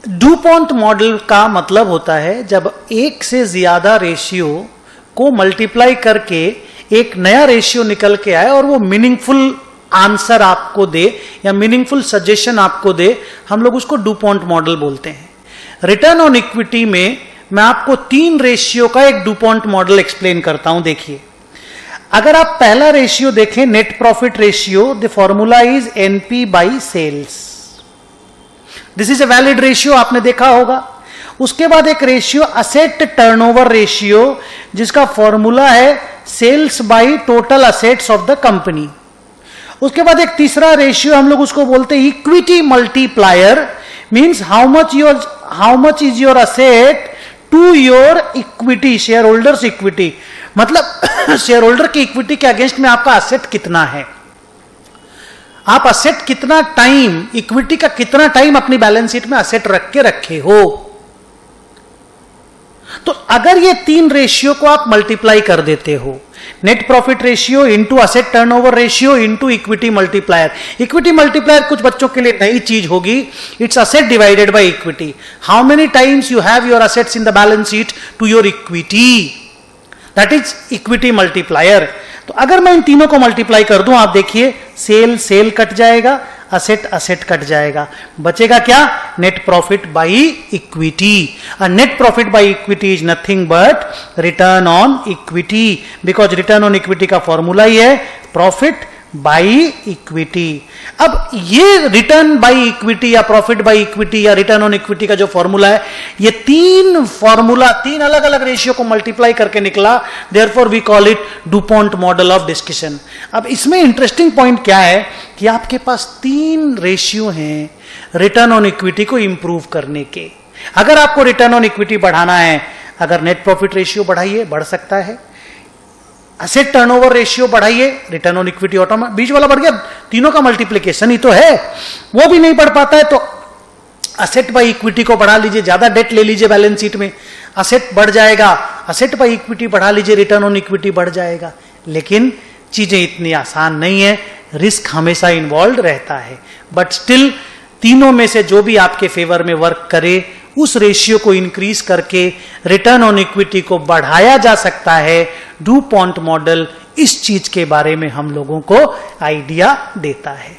DuPont model का मतलब होता है जब एक से ज्यादा रेशियो को मल्टीप्लाई करके एक नया रेशियो निकल के आए और वो मीनिंगफुल आंसर आपको दे या मीनिंगफुल सजेशन आपको दे, हम लोग उसको डुपॉन्ट मॉडल बोलते हैं। रिटर्न ऑन इक्विटी में मैं आपको 3 रेशियो का एक डुपॉन्ट मॉडल एक्सप्लेन करता हूं। देखिए, अगर आप पहला रेशियो देखें, net profit ratio, the formula is NP by sales. This is a valid ratio, आपने देखा होगा। उसके बाद एक रेशियो असेट टर्नओवर रेशियो, जिसका फॉर्मूला है sales by total assets of the company. उसके बाद एक तीसरा रेशियो हम लोग उसको बोलते हैं equity multiplier, means how much is your asset to your equity, share holders equity, मतलब शेयर होल्डर की इक्विटी के अगेंस्ट में आपका असेट कितना है, आप असेट कितना टाइम, इक्विटी का कितना टाइम अपनी बैलेंस शीट में असेट रख के रखे हो। तो अगर ये 3 रेशियो को आप मल्टीप्लाई कर देते हो, net profit ratio into asset turnover ratio into equity multiplier. Equity multiplier कुछ बच्चों के लिए नई चीज होगी, it's asset divided by equity. How many times you have your assets in the balance sheet to your equity, that is equity multiplier. तो अगर मैं इन तीनों को मल्टीप्लाई कर दूं, आप देखिए सेल कट जाएगा, असेट कट जाएगा, बचेगा क्या, net profit by equity. Net profit by equity is nothing but return on equity, because return on equity का फॉर्मूला ही है प्रॉफिट बाई इक्विटी। अब ये रिटर्न बाई इक्विटी या प्रॉफिट बाई इक्विटी या रिटर्न ऑन इक्विटी का जो formula है, ये 3 फॉर्मूला 3 अलग अलग रेशियो को मल्टीप्लाई करके निकला, therefore we call it DuPont model of discussion. अब इसमें इंटरेस्टिंग पॉइंट क्या है कि आपके पास 3 रेशियो हैं रिटर्न ऑन इक्विटी को इंप्रूव करने के। अगर आपको रिटर्न ऑन इक्विटी बढ़ाना है, अगर नेट प्रॉफिट रेशियो बढ़ाइए, बढ़ सकता है, असेट टर्नओवर रेशियो बढ़ाइए, रिटर्न ऑन इक्विटी ऑटोमेटिक, बीच वाला बढ़ गया, तीनों का मल्टीप्लिकेशन ही तो है, वो भी नहीं बढ़ पाता है तो असेट बाई इक्विटी को बढ़ा लीजिए, ज्यादा डेट ले लीजिए बैलेंस शीट में, असेट बढ़ जाएगा, असेट बाई इक्विटी बढ़ा लीजिए, रिटर्न ऑन इक्विटी बढ़ जाएगा। लेकिन चीजें इतनी आसान नहीं है, रिस्क हमेशा इन्वॉल्व रहता है, बट स्टिल तीनों में से जो भी आपके फेवर में वर्क करे, उस रेशियो को इंक्रीज करके रिटर्न ऑन इक्विटी को बढ़ाया जा सकता है। डुपॉन्ट मॉडल इस चीज के बारे में हम लोगों को आइडिया देता है।